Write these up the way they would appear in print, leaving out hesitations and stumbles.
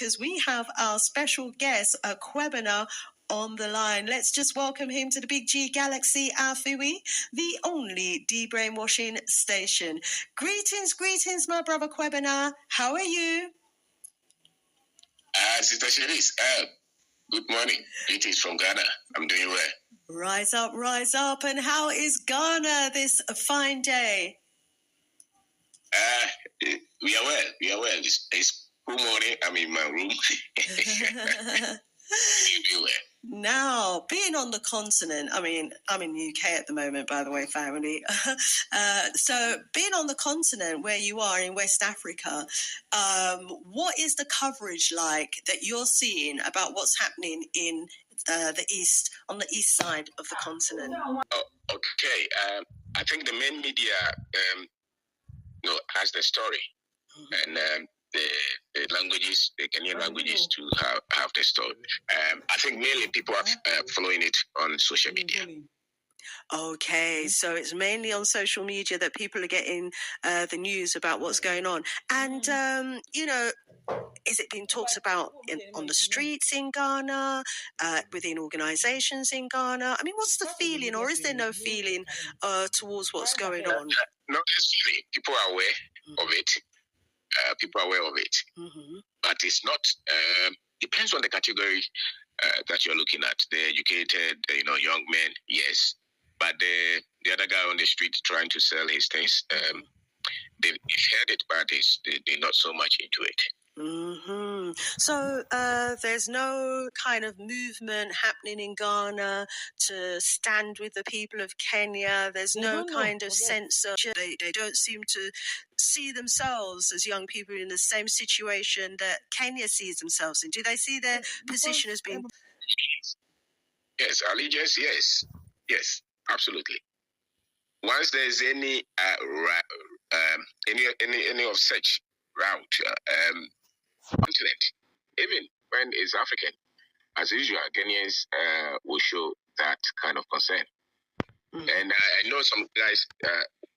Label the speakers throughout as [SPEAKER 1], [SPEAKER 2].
[SPEAKER 1] because we have our special guest, Kwebena, on the line. Let's just welcome him to the Big G Galaxy Afui, the only de-brainwashing station. Greetings, my brother Kwebena. How are you?
[SPEAKER 2] Sister Shanice, good morning. Greetings from Ghana. I'm doing well.
[SPEAKER 1] Rise up. And how is Ghana this fine day?
[SPEAKER 2] We are well. It's cool morning. I'm in my room.
[SPEAKER 1] Now, being on the continent, I mean, I'm in the UK at the moment, by the way, family. So being on the continent where you are in West Africa, what is the coverage like that you're seeing about what's happening in the east, on the east side of the continent?
[SPEAKER 2] Okay. I think the main media, has the story, and the languages, the Kenyan languages, to have the story. I think mainly people are following it on social media.
[SPEAKER 1] Okay, so it's mainly on social media that people are getting the news about what's going on. And, is it being talked about on the streets in Ghana, within organizations in Ghana? I mean, what's the feeling, or is there no feeling towards what's going on?
[SPEAKER 2] Not necessarily. People are aware of it.
[SPEAKER 1] Mm-hmm.
[SPEAKER 2] But it's not, depends on the category that you're looking at. The educated, young men, yes. But the other guy on the street trying to sell his things, they've heard it, but they're not so much into it.
[SPEAKER 1] Mm-hmm. So there's no kind of movement happening in Ghana to stand with the people of Kenya. There's no kind of sense of they don't seem to see themselves as young people in the same situation that Kenya sees themselves in. Do they see their position as being?
[SPEAKER 2] Yes, allegiance. Yes, absolutely. Once there's any of such route, continent, even when it's African, as usual, Kenyans will show that kind of concern. Mm-hmm. And I know some guys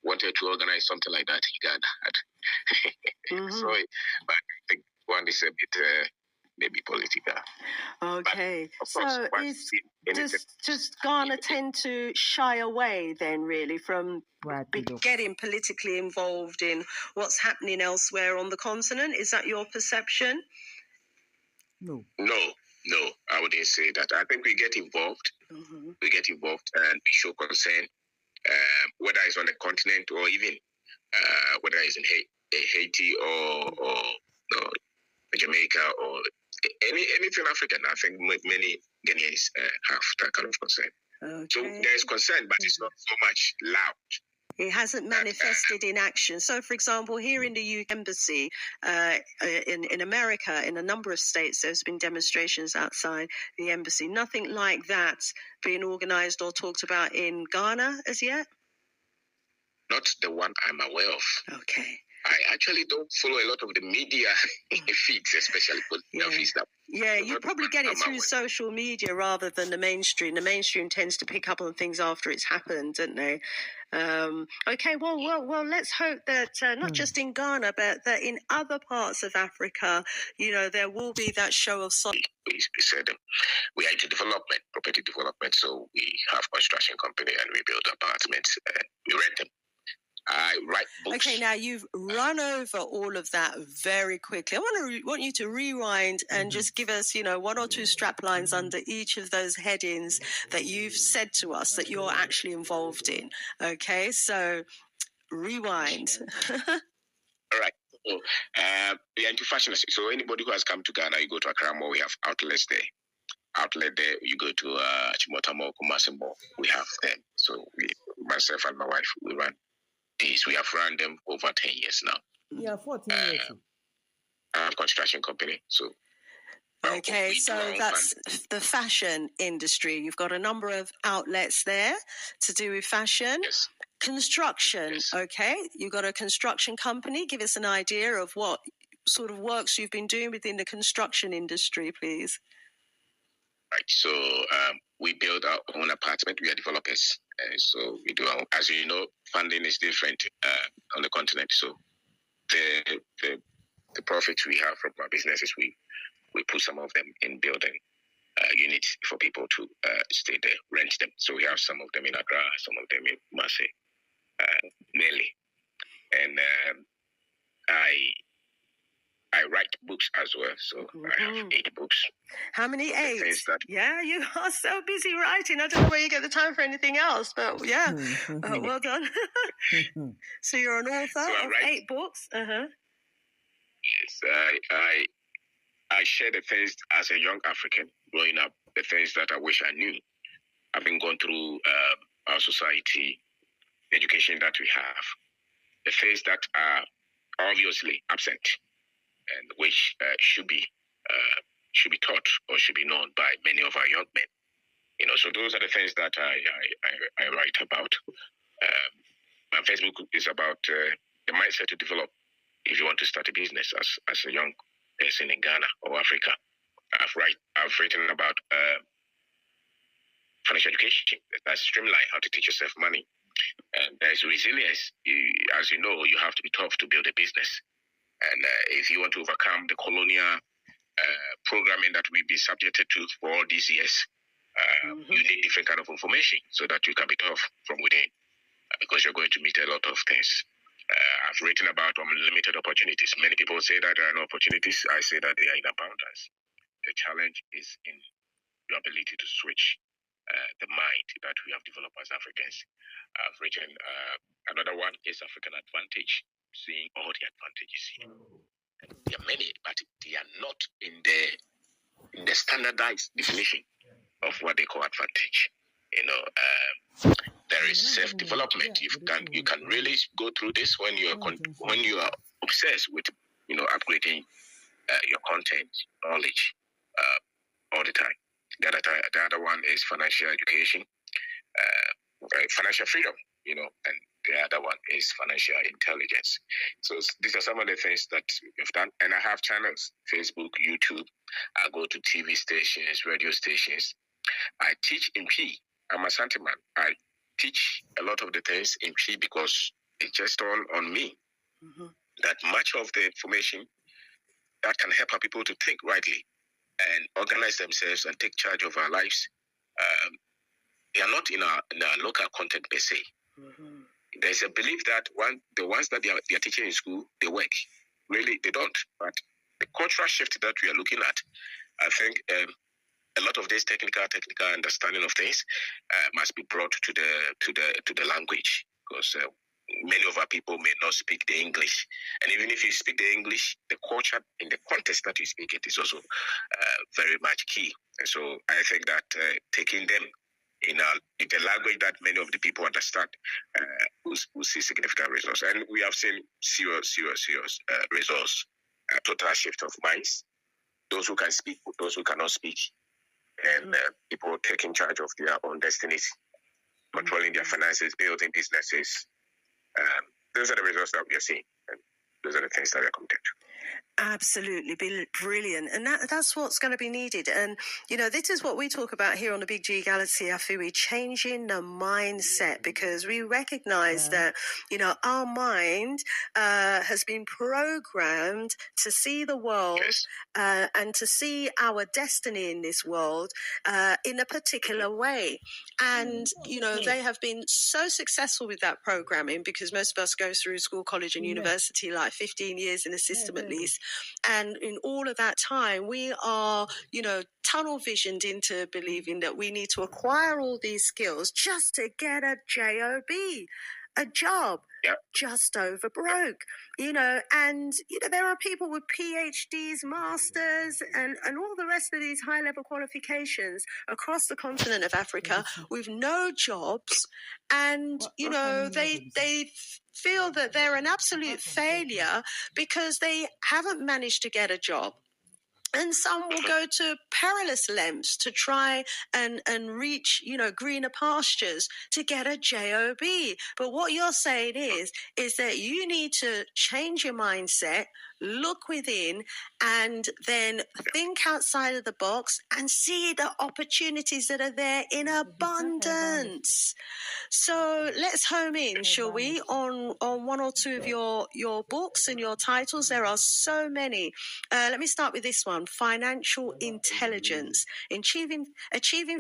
[SPEAKER 2] wanted to organize something like that in Ghana.
[SPEAKER 1] Mm-hmm.
[SPEAKER 2] So, but I think one is a bit maybe political.
[SPEAKER 1] Okay, so does Ghana tend to shy away then, really, from getting politically involved in what's happening elsewhere on the continent? Is that your perception?
[SPEAKER 2] No, I wouldn't say that. I think we get involved.
[SPEAKER 1] Mm-hmm.
[SPEAKER 2] We get involved and we show concern, whether it's on the continent or even whether it's in Haiti or Jamaica or anything African. I think many Ghanaians have that kind of concern.
[SPEAKER 1] Okay.
[SPEAKER 2] So there is concern, but it's not so much loud.
[SPEAKER 1] It hasn't manifested in action. So, for example, here in the UK Embassy, in America, in a number of states, there's been demonstrations outside the embassy. Nothing like that being organised or talked about in Ghana as yet?
[SPEAKER 2] Not the one I'm aware of.
[SPEAKER 1] Okay.
[SPEAKER 2] I actually don't follow a lot of the media feeds, especially political feeds.
[SPEAKER 1] Yeah, you probably get it through social media rather than the mainstream. The mainstream tends to pick up on things after it's happened, don't they? Okay, well, let's hope that not just in Ghana, but that in other parts of Africa, there will be that show of solidarity.
[SPEAKER 2] We said we are into development, property development, so we have construction company and we build apartments and we rent them. I write books.
[SPEAKER 1] Okay, now you've run over all of that very quickly. I want you to rewind and just give us, one or two strap lines under each of those headings that you've said to us that you're actually involved in. Okay, so rewind.
[SPEAKER 2] All right. So, we are into fashion. So anybody who has come to Ghana, you go to Accra Mall, we have outlets there. Outlet there, you go to Chimota Mall, Kumasi Mall, we have them. So myself and my wife, we run these. We have run them over 10 years now.
[SPEAKER 3] Yeah, 14 years.
[SPEAKER 2] I have a construction company. So
[SPEAKER 1] okay, so that's the fashion industry. You've got a number of outlets there to do with fashion.
[SPEAKER 2] Yes.
[SPEAKER 1] Construction, yes. Okay. You've got a construction company. Give us an idea of what sort of works you've been doing within the construction industry, please.
[SPEAKER 2] Right. So we build our own apartment. We are developers. So we do as you know, funding is different on the continent. So the the profits we have from our businesses, we put some of them in building units for people to stay there, rent them. So we have some of them in Accra, some of them in Marseille, mainly. And I write books as well, so I have 8 books.
[SPEAKER 1] How many 8? Yeah, you are so busy writing. I don't know where you get the time for anything else, but yeah, well done. So you're an author of 8 books.
[SPEAKER 2] Yes, I share the things as a young African growing up, the things that I wish I knew. Having gone through our society, the education that we have, the things that are obviously absent and which should be taught or should be known by many of our young men. You know, so those are the things that I write about. My Facebook is about the mindset to develop if you want to start a business as a young person in Ghana or Africa. I've written about financial education. That's streamline how to teach yourself money. And there's resilience. As you know, you have to be tough to build a business. And if you want to overcome the colonial programming that we've been subjected to for all these years, you need different kind of information so that you can be tough from within, because you're going to meet a lot of things. I've written about unlimited opportunities. Many people say that there are no opportunities. I say that they are in abundance. The challenge is in your ability to switch the mind that we have developed as Africans. I've written another one is African Advantage, seeing all the advantages here. There are many, but they are not in the standardized definition of what they call advantage. You know, there is self-development. You can really go through this when you are obsessed with, you know, upgrading your content knowledge all the time. The other one is financial education, financial freedom, you know, and the other one is financial intelligence. So these are some of the things that we've done. And I have channels, Facebook, YouTube. I go to TV stations, radio stations. I teach in P. I'm a Santiman. I teach a lot of the things in P because it just dawned on me that much of the information that can help our people to think rightly and organize themselves and take charge of our lives, they are not in our local content per se. There's a belief that the ones that they are teaching in school, they work. Really, they don't. But the cultural shift that we are looking at, I think a lot of this technical understanding of things must be brought to the language, because many of our people may not speak the English. And even if you speak the English, the culture in the context that you speak it is also very much key. And so I think that taking them in the language that many of the people understand will see significant results. And we have seen serious results, total shift of minds. Those who can speak, those who cannot speak, and people taking charge of their own destinies, controlling their finances, building businesses. Those are the results that we are seeing. And those are the things that we are committed to.
[SPEAKER 1] Absolutely brilliant. And that's what's going to be needed. And, you know, this is what we talk about here on the Big G Galaxy, Afui, changing the mindset, because we recognize that, you know, our mind has been programmed to see the world and to see our destiny in this world in a particular way. And, you know, they have been so successful with that programming because most of us go through school, college and university, like 15 years in a system at least. And in all of that time, we are, you know, tunnel visioned into believing that we need to acquire all these skills just to get a job, a job, just over broke, you know. And, you know, there are people with PhDs, masters, and all the rest of these high-level qualifications across the continent of Africa with no jobs. And, you know, they feel that they're an absolute failure because they haven't managed to get a job. And some will go to perilous lengths to try and reach, you know, greener pastures to get a job. But what you're saying is that you need to change your mindset, look within, and then think outside of the box and see the opportunities that are there in abundance. So let's home in, shall we, on one or two of your books and your titles. There are so many. Let me start with this one: financial intelligence, achieving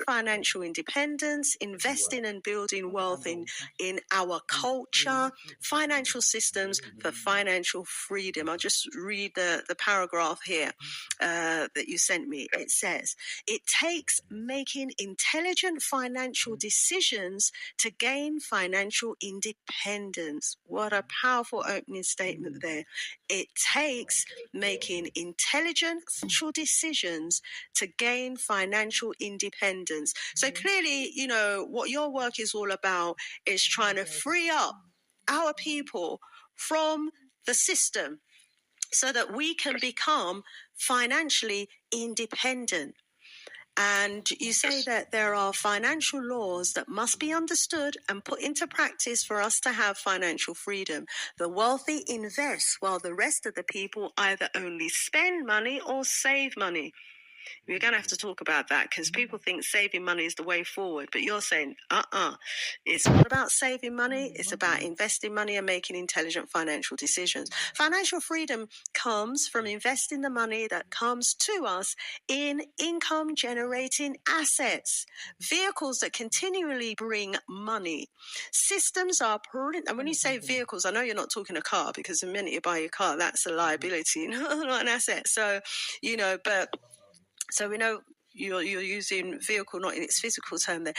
[SPEAKER 1] financial independence, investing and building wealth in our culture, financial systems for financial freedom. I'll just read the paragraph here that you sent me. It says, it takes making intelligent financial decisions to gain financial independence. What a powerful opening statement there. It takes making intelligent financial decisions to gain financial independence. So clearly, you know, what your work is all about is trying to free up our people from the system so that we can become financially independent. And you say that there are financial laws that must be understood and put into practice for us to have financial freedom. The wealthy invest while the rest of the people either only spend money or save money. We're going to have to talk about that because people think saving money is the way forward. But you're saying, it's not about saving money. It's about investing money and making intelligent financial decisions. Financial freedom comes from investing the money that comes to us in income-generating assets, vehicles that continually bring money. Systems are prudent. And when you say vehicles, I know you're not talking a car, because the minute you buy a car, that's a liability, not an asset. So, you know, so we know you're using vehicle not in its physical term there.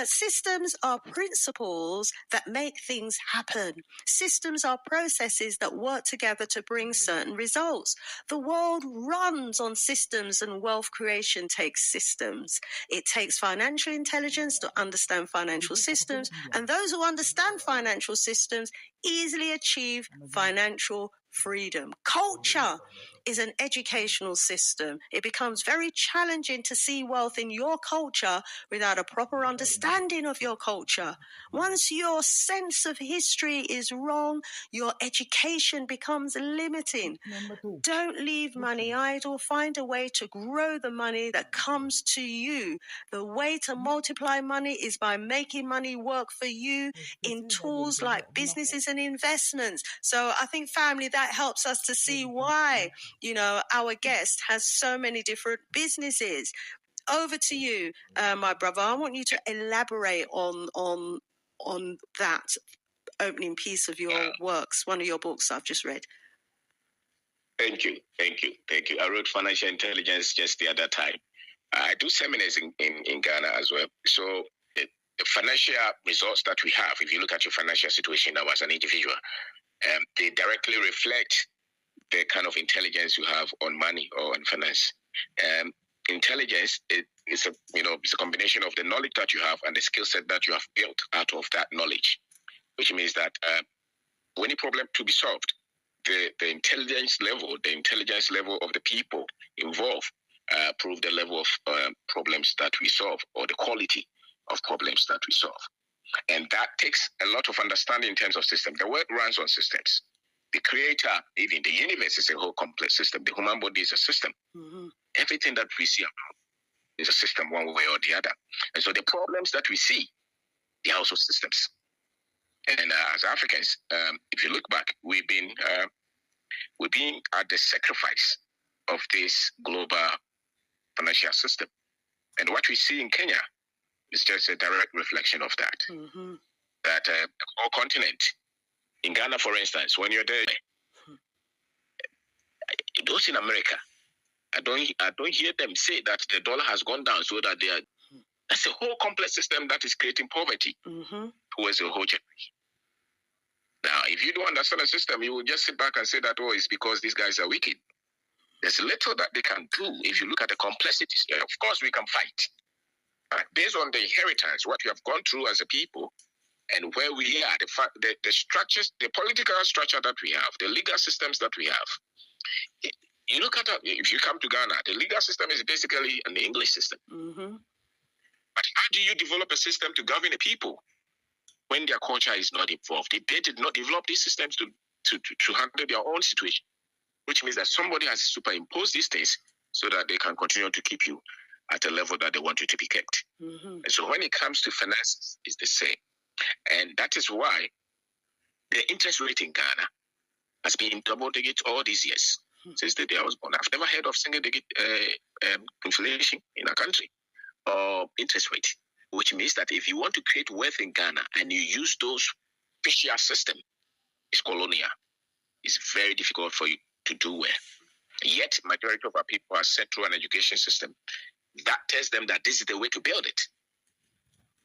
[SPEAKER 1] Systems are principles that make things happen. Systems are processes that work together to bring certain results. The world runs on systems, and wealth creation takes systems. It takes financial intelligence to understand financial systems, and those who understand financial systems easily achieve financial freedom. Culture is an educational system. It becomes very challenging to see wealth in your culture without a proper understanding of your culture. Once your sense of history is wrong, your education becomes limiting. Don't leave money idle. Find a way to grow the money that comes to you. The way to multiply money is by making money work for you in tools like businesses and investments. So I think, family, that helps us to see why, you know, our guest has so many different businesses. Over to you, my brother. I want you to elaborate on that opening piece of your works, one of your books I've just read.
[SPEAKER 2] Thank you. I wrote Financial Intelligence just the other time. I do seminars in Ghana as well. So the financial results that we have, if you look at your financial situation now as an individual, they directly reflect the kind of intelligence you have on money or on finance. Intelligence is a combination of the knowledge that you have and the skill set that you have built out of that knowledge, which means that when a problem to be solved, the intelligence level of the people involved prove the level of problems that we solve, or the quality of problems that we solve. And that takes a lot of understanding in terms of systems. The world runs on systems. The creator, even the universe, is a whole complex system. The human body is a system. Mm-hmm. Everything that we see around is a system, one way or the other. And so the problems that we see, they are also systems. And as Africans, if you look back, we've been at the sacrifice of this global financial system. And what we see in Kenya is just a direct reflection of that. Mm-hmm. That the whole continent, in Ghana, for instance, when you're there, those in America, I don't hear them say that the dollar has gone down so that they are. That's a whole complex system that is creating poverty towards a whole generation. Now, if you don't understand the system, you will just sit back and say that, it's because these guys are wicked. There's little that they can do if you look at the complexities. Of course, we can fight. Based on the inheritance, what we have gone through as a people, and where we are, the structures, the political structure that we have, the legal systems that we have. You look at if you come to Ghana, the legal system is basically an English system. Mm-hmm. But how do you develop a system to govern the people when their culture is not involved? They did not develop these systems to handle their own situation. which means that somebody has superimposed these things so that they can continue to keep you at a level that they want you to be kept. And so when it comes to finance, it's the same. And that is why the interest rate in Ghana has been double-digit all these years. Since the day I was born, I've never heard of single-digit inflation in our country or interest rate, which means that if you want to create wealth in Ghana and you use those fiscal system, it's colonial. It's very difficult for you to do well. Yet, majority of our people are sent through an education system that tells them that this is the way to build it.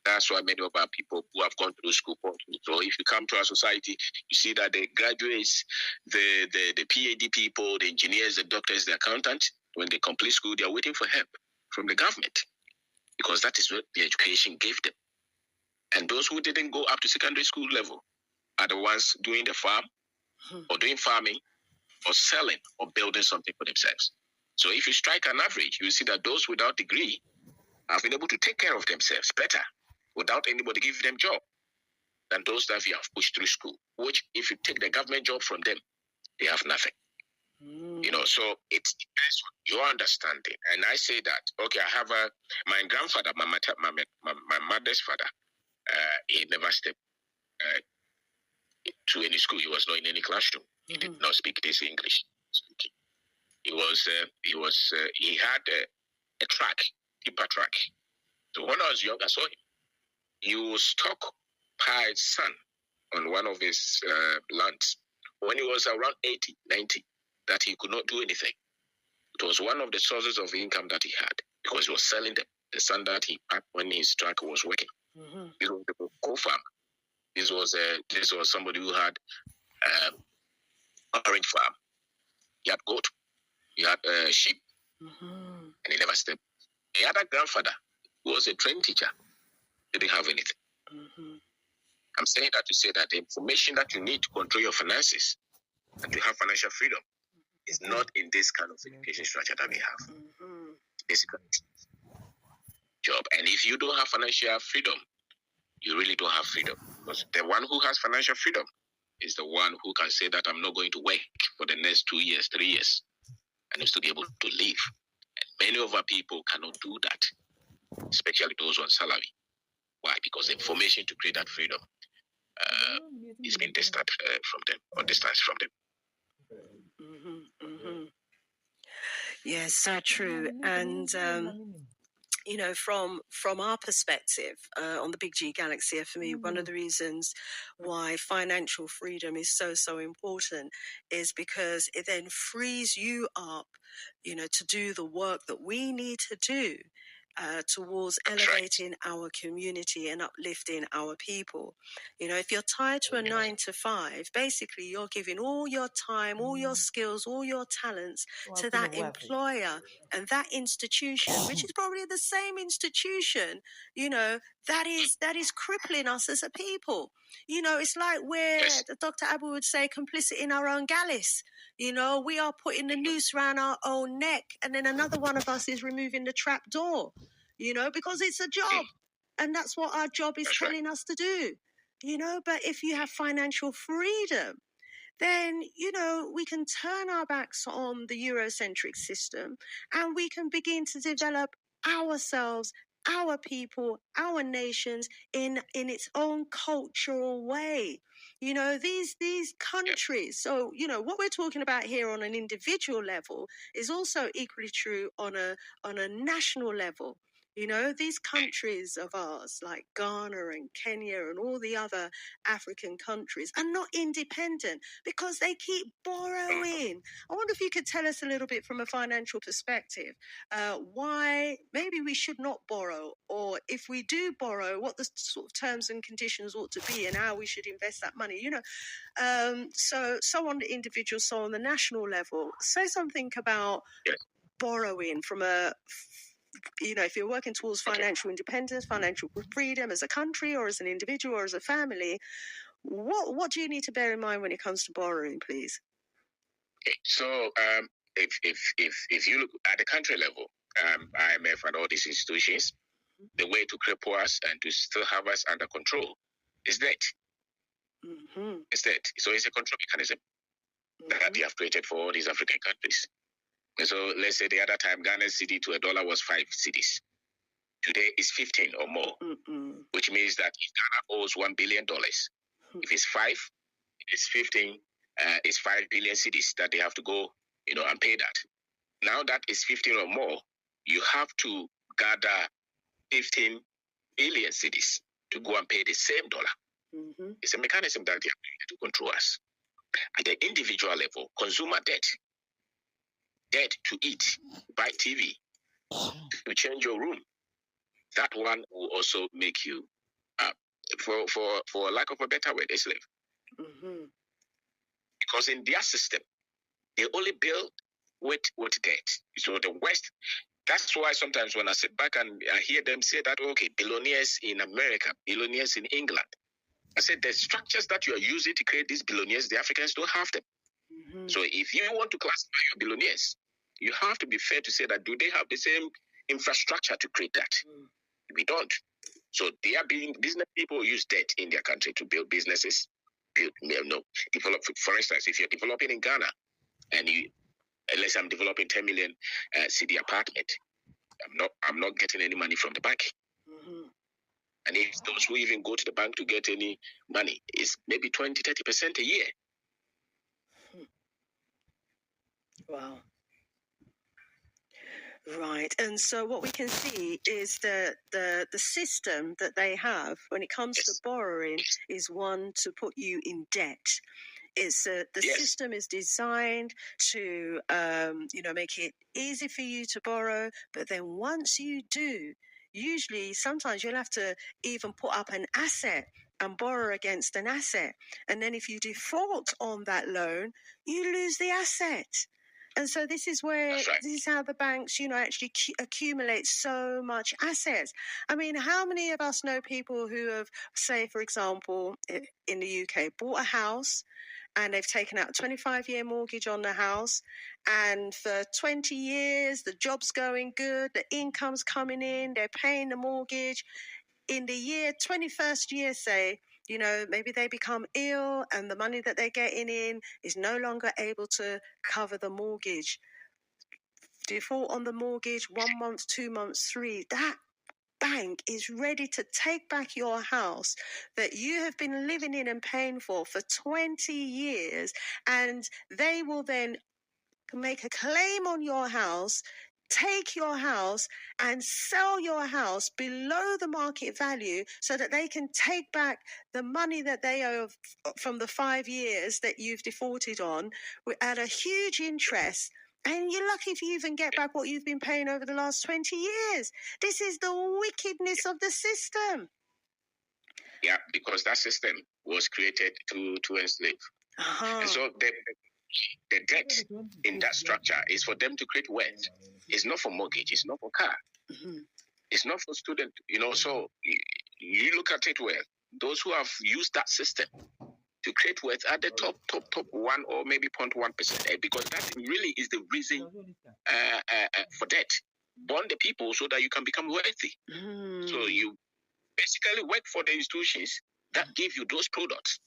[SPEAKER 2] That's why many of our people who have gone through school. So if you come to our society, you see that the graduates, the PhD people, the engineers, the doctors, the accountants, when they complete school, they are waiting for help from the government because that is what the education gave them. And those who didn't go up to secondary school level are the ones doing the farm or doing farming or selling or building something for themselves. So if you strike an average, you see that those without degree have been able to take care of themselves better without anybody giving them job than those that you have pushed through school, which if you take the government job from them, they have nothing. You know, so it depends on your understanding. And I say that, okay, I have my grandfather, my mother's father, he never stepped to any school. He was not in any classroom. He did not speak this English. He had a track, tipper track. So when I was young, I saw him. He was stuck by his son on one of his lands when he was around 80, 90, that he could not do anything. It was one of the sources of income that he had because he was selling the sand that he packed when his truck was working. This was the co-farm. This was somebody who had orange farm. He had goat. He had sheep. And he never stepped. He had a grandfather who was a trained teacher. He didn't have anything. I'm saying that to say that the information that you need to control your finances and to have financial freedom is not in this kind of education structure that we have. Basically, job. And if you don't have financial freedom, you really don't have freedom. Because the one who has financial freedom is the one who can say that I'm not going to work for the next 2 years, 3 years, and is to be able to live. And many of our people cannot do that, especially those on salary. Why? Because the information to create that freedom is being distant from them or distanced from them.
[SPEAKER 1] Yes, so true. And you know, from our perspective on the Big G Galaxy, for me, one of the reasons why financial freedom is so important is because it then frees you up, you know, to do the work that we need to do towards elevating our community and uplifting our people. You know, if you're tied to a 9 to 5, basically you're giving all your time, all your skills, all your talents to that employer and that institution, which is probably the same institution, you know, that is crippling us as a people. You know, it's like we're, Dr. Abu would say, complicit in our own galleys. You know, we are putting the noose around our own neck, and then another one of us is removing the trap door, you know, because it's a job. And that's what our job is telling us to do, you know. But if you have financial freedom, then, you know, we can turn our backs on the Eurocentric system and we can begin to develop ourselves, our people, our nations in its own cultural way. You know, these countries. So, you know, what we're talking about here on an individual level is also equally true on a national level. You know, these countries of ours, like Ghana and Kenya and all the other African countries, are not independent because they keep borrowing. I wonder if you could tell us a little bit from a financial perspective, why maybe we should not borrow, or if we do borrow, what the sort of terms and conditions ought to be and how we should invest that money, you know. So on the individual, so on the national level, say something about borrowing from a... You know, if you're working towards financial independence, financial freedom as a country or as an individual or as a family, what do you need to bear in mind when it comes to borrowing, please?
[SPEAKER 2] Okay. So if you look at the country level, IMF and all these institutions, the way to cripple us and to still have us under control is debt. It's debt. So it's a control mechanism. that they have created for all these African countries. And so let's say the other time Ghana's cedi to $1 was 5 cedis. Today it's 15 or more, which means that if Ghana owes $1 billion, if it's 5, it's 15, it's 5 billion cedis that they have to go, and pay that. Now that is 15 or more, you have to gather 15 billion cedis to go and pay the same dollar. It's a mechanism that they are to control us. At the individual level, consumer debt to eat, buy TV, to change your room, that one will also make you, for lack of a better word, a slave. Because in their system, they only build with debt. So the West, that's why sometimes when I sit back and I hear them say that, okay, billionaires in America, billionaires in England, I said the structures that you are using to create these billionaires, the Africans don't have them. So if you want to classify your billionaires, you have to be fair to say that do they have the same infrastructure to create that? We don't. So they are business people use debt in their country to build businesses, develop. For instance, if you're developing in Ghana and unless I'm developing 10 million city apartment, I'm not getting any money from the bank. And if those who even go to the bank to get any money is maybe 20-30% a year.
[SPEAKER 1] Wow. Right. And so what we can see is that the system that they have when it comes to borrowing is one to put you in debt. It's the system is designed to make it easy for you to borrow, but then once you do, usually sometimes you'll have to even put up an asset and borrow against an asset, and then if you default on that loan, you lose the asset. And so this is this is how the banks, actually accumulate so much assets. I mean, how many of us know people who have, say, for example, in the UK, bought a house and they've taken out a 25-year mortgage on the house, and for 20 years, the job's going good, the income's coming in, they're paying the mortgage. In the 21st year, say, maybe they become ill and the money that they're getting in is no longer able to cover the mortgage. Default on the mortgage, 1 month, 2 months, 3. That bank is ready to take back your house that you have been living in and paying for 20 years. And they will then make a claim on your house, take your house and sell your house below the market value so that they can take back the money that they owe from the 5 years that you've defaulted on at a huge interest. And you're lucky if you even get back what you've been paying over the last 20 years. This is the wickedness of the system.
[SPEAKER 2] Yeah, because that system was created to enslave. And so the debt in that structure is for them to create wealth. It's not for mortgage. It's not for car. It's not for student. So you look at it well. Those who have used that system to create wealth at the top 1 or maybe 0.1%, because that really is the reason for debt. Bond the people so that you can become wealthy. So you basically work for the institutions that give you those products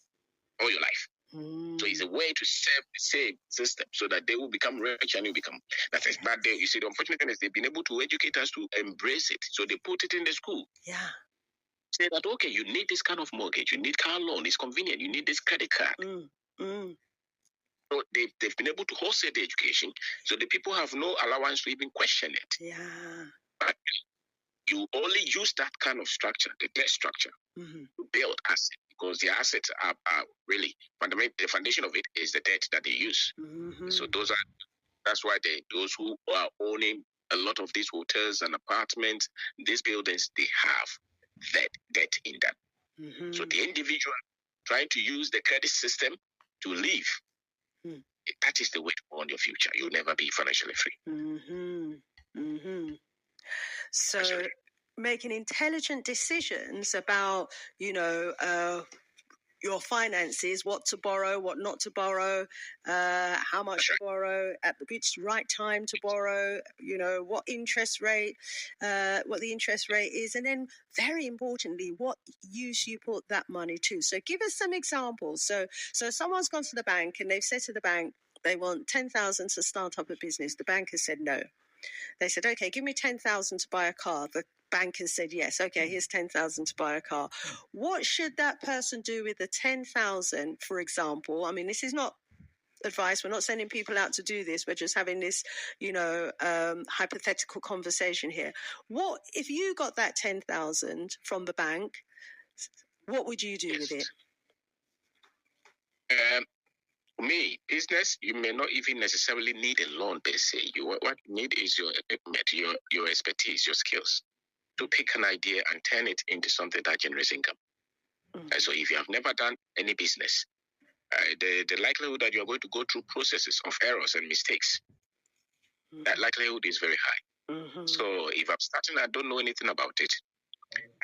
[SPEAKER 2] all your life. So it's a way to serve the same system so that they will become rich and you become. That is bad. You see, the unfortunate thing is they've been able to educate us to embrace it. So they put it in the school.
[SPEAKER 1] Yeah.
[SPEAKER 2] Say that, okay, you need this kind of mortgage, you need car loan, it's convenient, you need this credit card. So they've been able to wholesale the education, so the people have no allowance to even question it.
[SPEAKER 1] Yeah.
[SPEAKER 2] But you only use that kind of structure, the debt structure, to build assets, because the assets are really fundamental. The foundation of it is the debt that they use. So that's why those who are owning a lot of these hotels and apartments, these buildings, they have that debt in them. So the individual trying to use the credit system to live, that is the way to go on your future. You'll never be financially free.
[SPEAKER 1] So making intelligent decisions about, your finances, what to borrow, what not to borrow, how much to borrow, at which right time to borrow, what the interest rate is, and then very importantly, what use you put that money to. So give us some examples. So someone's gone to the bank and they've said to the bank they want 10,000 to start up a business. The bank has said no. They said, okay, give me 10,000 to buy a car. The bank has said yes. Okay, here's 10,000 to buy a car. What should that person do with the 10,000, for example? I mean, this is not advice. We're not sending people out to do this. We're just having this, hypothetical conversation here. What if you got that 10,000 from the bank? What would you do with it?
[SPEAKER 2] Me, business, you may not even necessarily need a loan per se. What you need is your equipment, your expertise, your skills to pick an idea and turn it into something that generates income. And so if you have never done any business, the likelihood that you're going to go through processes of errors and mistakes, that likelihood is very high. So if I'm starting, I don't know anything about it.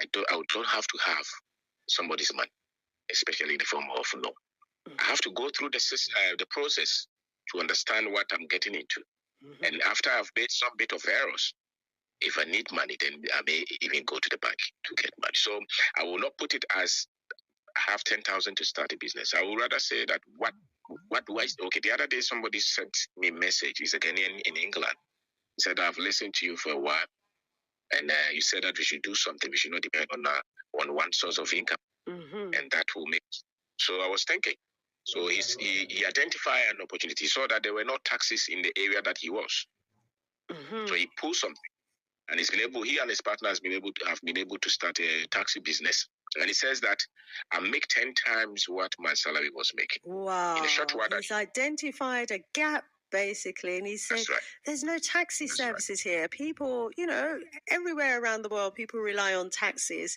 [SPEAKER 2] I don't have to have somebody's money, especially in the form of loan. I have to go through the process to understand what I'm getting into. And after I've made some bit of errors, if I need money, then I may even go to the bank to get money. So I will not put it as I have 10,000 to start a business. I would rather say that what do I... Okay, the other day somebody sent me a message. He's a Ghanaian in England. He said, I've listened to you for a while. And you said that we should do something. We should not depend on one source of income. And that will make... So I was thinking. So he identified an opportunity. He saw that there were no taxis in the area that he was. So he pulled something. And he and his partner have been able to start a taxi business. And he says that I make 10 times what my salary was making.
[SPEAKER 1] Wow. In a short while. He's identified a gap, basically. And he said, there's no taxi services here. People, everywhere around the world, people rely on taxis.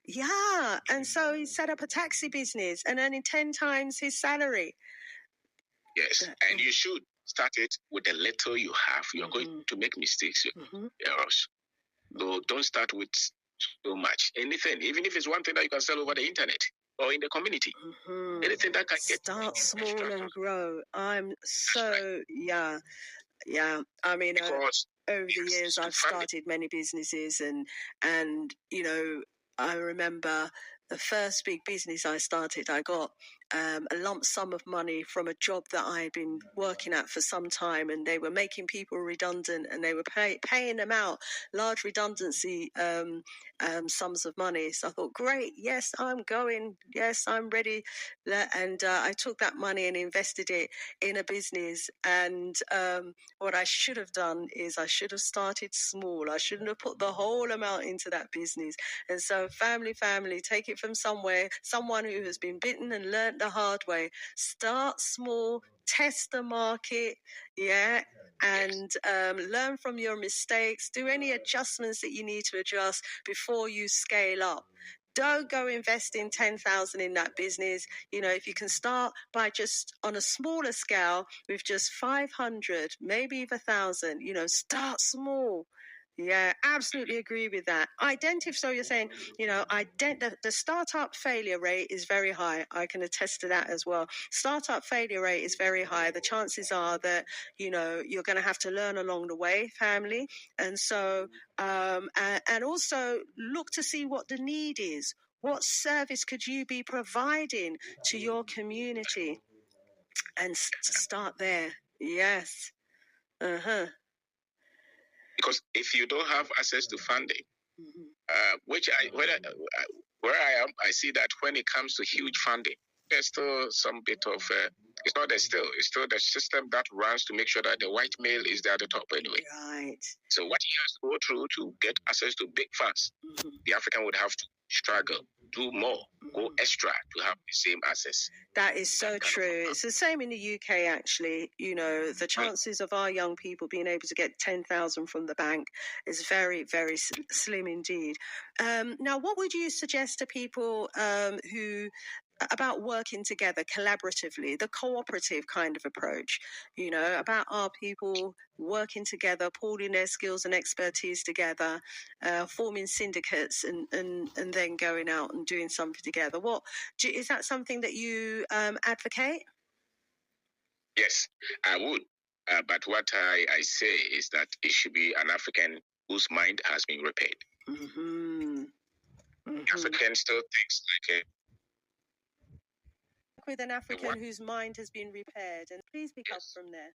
[SPEAKER 1] Yeah. And so he set up a taxi business and earning 10 times his salary.
[SPEAKER 2] Yes. And you should start it with the little you have. You're going to make mistakes, errors. So don't start with so much. Anything, even if it's one thing that you can sell over the internet or in the community. Anything that can
[SPEAKER 1] start small and grow. I'm so yeah. I mean, over the years, I've started many businesses, and I remember the first big business I started, I got a lump sum of money from a job that I had been working at for some time, and they were making people redundant, and they were paying them out large redundancy sums of money. So I thought, great, yes, I'm going, yes, I'm ready. And I took that money and invested it in a business. And what I should have done is I should have started small. I shouldn't have put the whole amount into that business. And so family, take it from someone who has been bitten and learned the hard way. Start small, test the market, and learn from your mistakes. Do any adjustments that you need to adjust before you scale up. Don't go investing 10,000 in that business. If you can start by just on a smaller scale with just 500, maybe even 1,000, start small. Yeah, absolutely agree with that. So you're saying, the startup failure rate is very high. I can attest to that as well. Startup failure rate is very high. The chances are that, you're going to have to learn along the way, family. And so, and also look to see what the need is. What service could you be providing to your community? And start there. Yes.
[SPEAKER 2] Because if you don't have access to funding, where I am, I see that when it comes to huge funding, there's still some bit of, it's still the system that runs to make sure that the white male is there at the top anyway.
[SPEAKER 1] Right.
[SPEAKER 2] So what he has to go through to get access to big funds, the African would have to struggle, do more, go extra to have the same access.
[SPEAKER 1] That is so true. It's the same in the UK, actually. The chances of our young people being able to get 10,000 from the bank is very, very slim indeed. Now, what would you suggest to people who about working together collaboratively, the cooperative kind of approach, about our people working together, pooling their skills and expertise together, forming syndicates and then going out and doing something together. Is that something that you advocate?
[SPEAKER 2] Yes, I would. But what I say is that it should be an African whose mind has been repaired.
[SPEAKER 1] Mm-hmm. Mm-hmm.
[SPEAKER 2] African still thinks like
[SPEAKER 1] with an African whose mind has been repaired, and please pick up from there.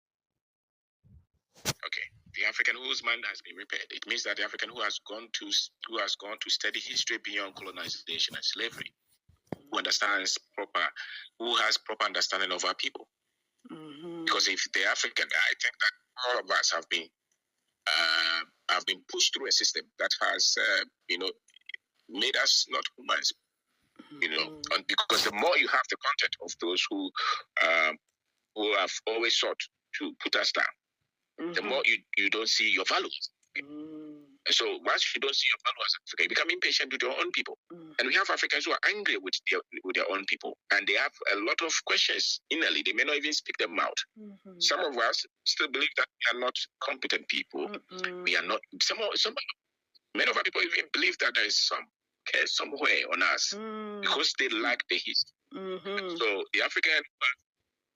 [SPEAKER 2] Okay, the African whose mind has been repaired. It means that the African who has gone to study history beyond colonization and slavery, who has proper understanding of our people. Mm-hmm. Because if the African, I think that all of us have been pushed through a system that has made us not humans. Mm-hmm. Because the more you have the content of those who have always sought to put us down, mm-hmm. the more you don't see your values. Mm-hmm. So once you don't see your value as Africa, you become impatient with your own people. Mm-hmm. And we have Africans who are angry with their own people, and they have a lot of questions innerly. They may not even speak them out. Mm-hmm. Some of us still believe that we are not competent people. Mm-hmm. We are not. Many of our people even believe that there is some curse somewhere on us because they lack the history. Mm-hmm. So the African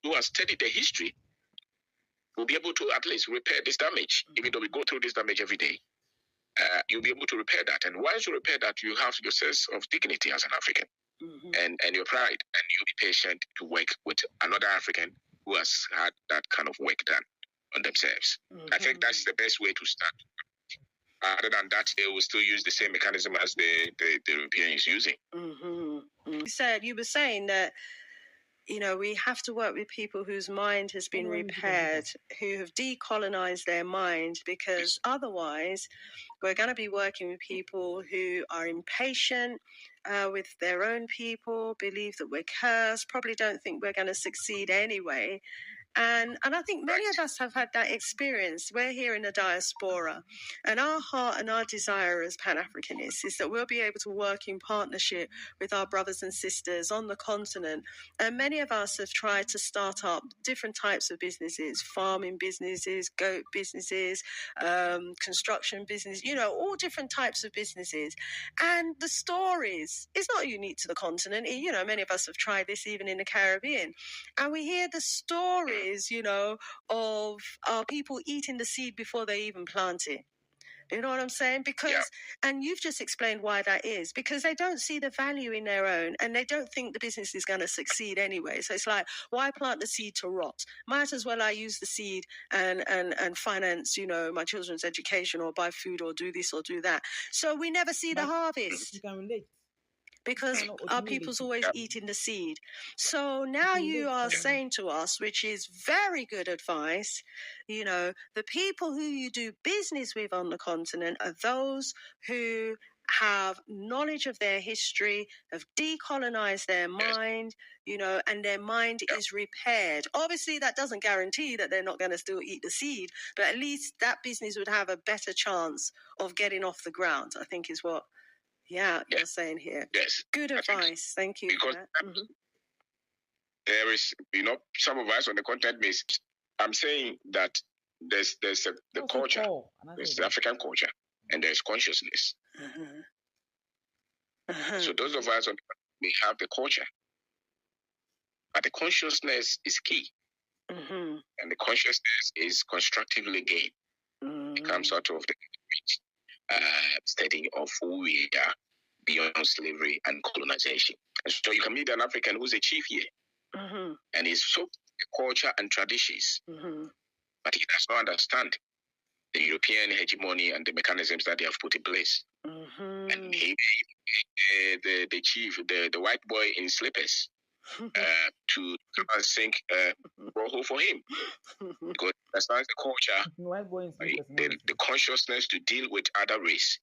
[SPEAKER 2] who has studied the history will be able to at least repair this damage, even though we go through this damage every day. You'll be able to repair that. And once you repair that, you have your sense of dignity as an African and your pride. And you'll be patient to work with another African who has had that kind of work done on themselves. Mm-hmm. I think that's the best way to start. Other than that, they will still use the same mechanism as the European is using.
[SPEAKER 1] Mm-hmm. You were saying that we have to work with people whose mind has been repaired, who have decolonized their mind, because otherwise we're going to be working with people who are impatient with their own people, believe that we're cursed, probably don't think we're going to succeed anyway. And I think many of us have had that experience. We're here in the diaspora, and our heart and our desire as Pan-Africanists is that we'll be able to work in partnership with our brothers and sisters on the continent. And many of us have tried to start up different types of businesses, farming businesses, goat businesses, construction business, all different types of businesses. And the stories, it's not unique to the continent. Many of us have tried this even in the Caribbean. And we hear the stories, of our people eating the seed before they even plant it. You know what I'm saying? And you've just explained why that is, because they don't see the value in their own, and they don't think the business is going to succeed anyway. So it's like, why plant the seed to rot? Might as well I use the seed and finance, my children's education, or buy food, or do this or do that. So we never see the harvest.
[SPEAKER 3] You can relate.
[SPEAKER 1] Because our people's always eating the seed. So now you are saying to us, which is very good advice, the people who you do business with on the continent are those who have knowledge of their history, have decolonized their mind, and their mind is repaired. Obviously, that doesn't guarantee that they're not going to still eat the seed, but at least that business would have a better chance of getting off the ground, I think is what you're saying here.
[SPEAKER 2] Yes.
[SPEAKER 1] Good advice. Thank you.
[SPEAKER 2] Because there is, some of us on the continent base, I'm saying that there's the culture, there's the African culture, and there's consciousness. So those of us on the continent, we have the culture, but the consciousness is key. And the consciousness is constructively gained. It comes out of the study of who we are beyond slavery and colonization. And so you can meet an African who's a chief here, and he's so culture and traditions, but he does not understand the European hegemony and the mechanisms that they have put in place. And he the chief, the white boy in slippers, to come and sink borehole for him, because that's not the culture. The consciousness to deal with other race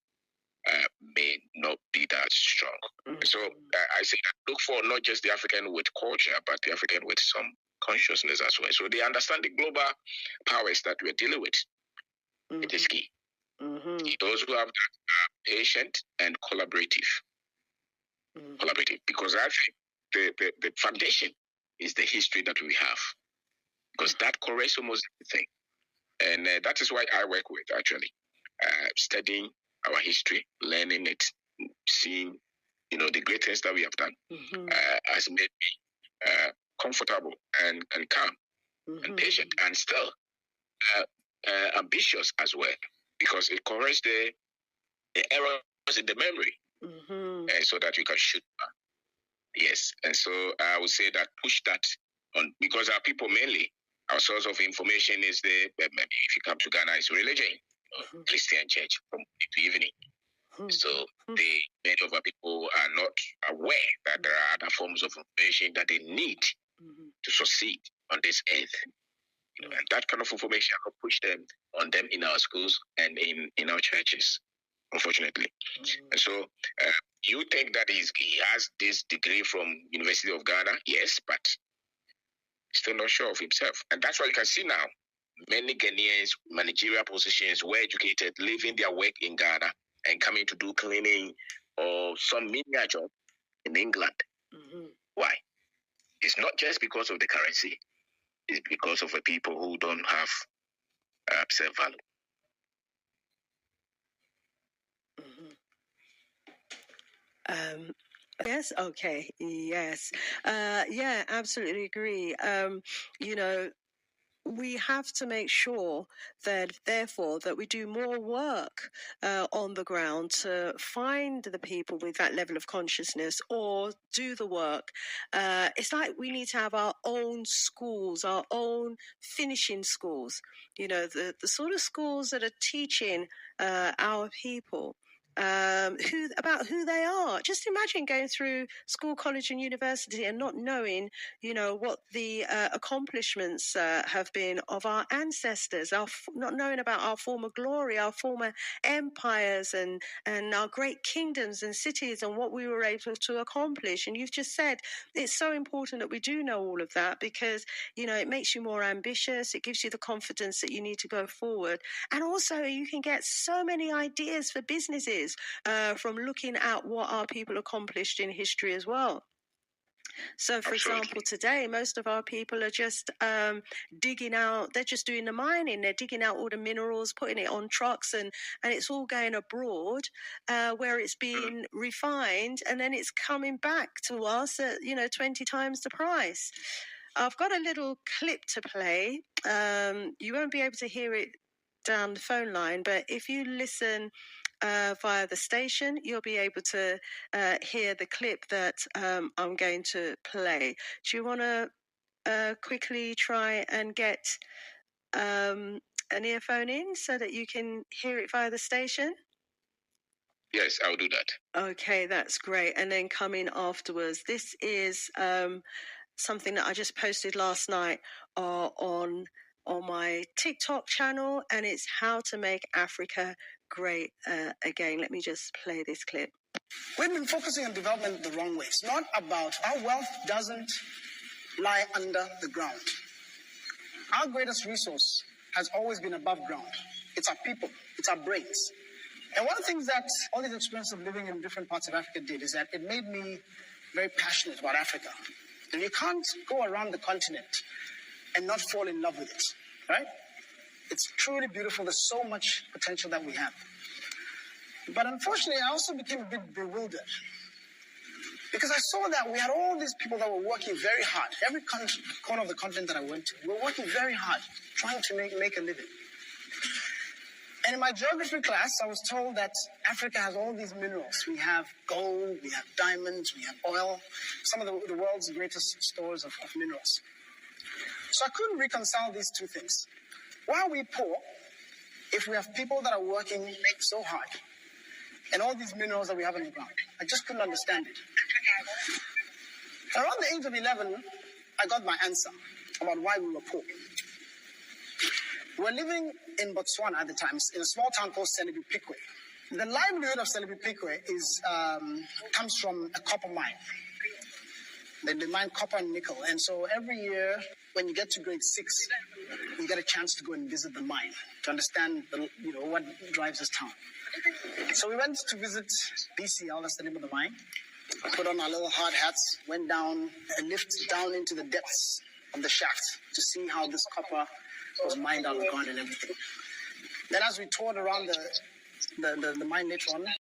[SPEAKER 2] may not be that strong. So I say that look for not just the African with culture, but the African with some consciousness as well. So they understand the global powers that we're dealing with. It is key. Those who have that patient and collaborative. Because I think the foundation is the history that we have, because that corrects almost everything. And that is why I work with, actually, studying our history, learning it, seeing, the great things that we have done, has made me comfortable and calm and patient, and still ambitious as well, because it corrects the errors in the memory, so that we can shoot. Yes, and so I would say that push that on, because our people mainly, our source of information is if you come to Ghana, it's religion, Christian church from morning to evening. So many of our people are not aware that there are other forms of information that they need to succeed on this earth. And that kind of information will push them on them in our schools and in our churches, unfortunately. And so you think that he has this degree from University of Ghana? Yes, but still not sure of himself. And that's why you can see now many Ghanaians, managerial positions, were educated, leaving their work in Ghana and coming to do cleaning or some menial job in England. Why? It's not just because of the currency. It's because of the people who don't have self-value.
[SPEAKER 1] Yes. Okay. Yes. Yeah, absolutely agree. We have to make sure that, therefore, that we do more work on the ground to find the people with that level of consciousness, or do the work. It's like we need to have our own schools, our own finishing schools, the sort of schools that are teaching our people who they are. Just imagine going through school, college, and university and not knowing, what the accomplishments have been of our ancestors, not knowing about our former glory, our former empires, and our great kingdoms and cities, and what we were able to accomplish. And you've just said it's so important that we do know all of that, because it makes you more ambitious. It gives you the confidence that you need to go forward, and also you can get so many ideas for businesses from looking at what our people accomplished in history as well. So, for example, today, most of our people are just digging out, they're just doing the mining, they're digging out all the minerals, putting it on trucks, and it's all going abroad where it's being refined, and then it's coming back to us at, 20 times the price. I've got a little clip to play. You won't be able to hear it down the phone line, but if you listen via the station, you'll be able to hear the clip that I'm going to play. Do you want to quickly try and get an earphone in so that you can hear it via the station?
[SPEAKER 2] Yes, I'll do that.
[SPEAKER 1] Okay, that's great. And then come in afterwards. This is something that I just posted last night on my TikTok channel, and it's how to make Africa great again. Let me just play this clip.
[SPEAKER 3] We've been focusing on development the wrong way. It's not about, our wealth doesn't lie under the ground. Our greatest resource has always been above ground. It's our people, it's our brains. And one of the things that all these experiences of living in different parts of Africa did is that it made me very passionate about Africa. And you can't go around the continent and not fall in love with it, right? It's truly beautiful. There's so much potential that we have. But unfortunately, I also became a bit bewildered, because I saw that we had all these people that were working very hard. Every corner of the continent that I went to, we were working very hard, trying to make a living. And in my geography class, I was told that Africa has all these minerals. We have gold, we have diamonds, we have oil, some of the world's greatest stores of minerals. So I couldn't reconcile these two things. Why are we poor if we have people that are working so hard and all these minerals that we have on the ground? I just couldn't understand it. Around the age of 11, I got my answer about why we were poor. We were living in Botswana at the time, in a small town called Senebipikwe. The livelihood of Senebipikwe comes from a copper mine. They mine copper and nickel. And so every year, when you get to grade 6, you get a chance to go and visit the mine to understand what drives this town. So we went to visit BCL, that's the name of the mine. put on our little hard hats, went down and lifted down into the depths of the shaft to see how this copper was mined out of ground and everything. Then as we toured around the mine later on,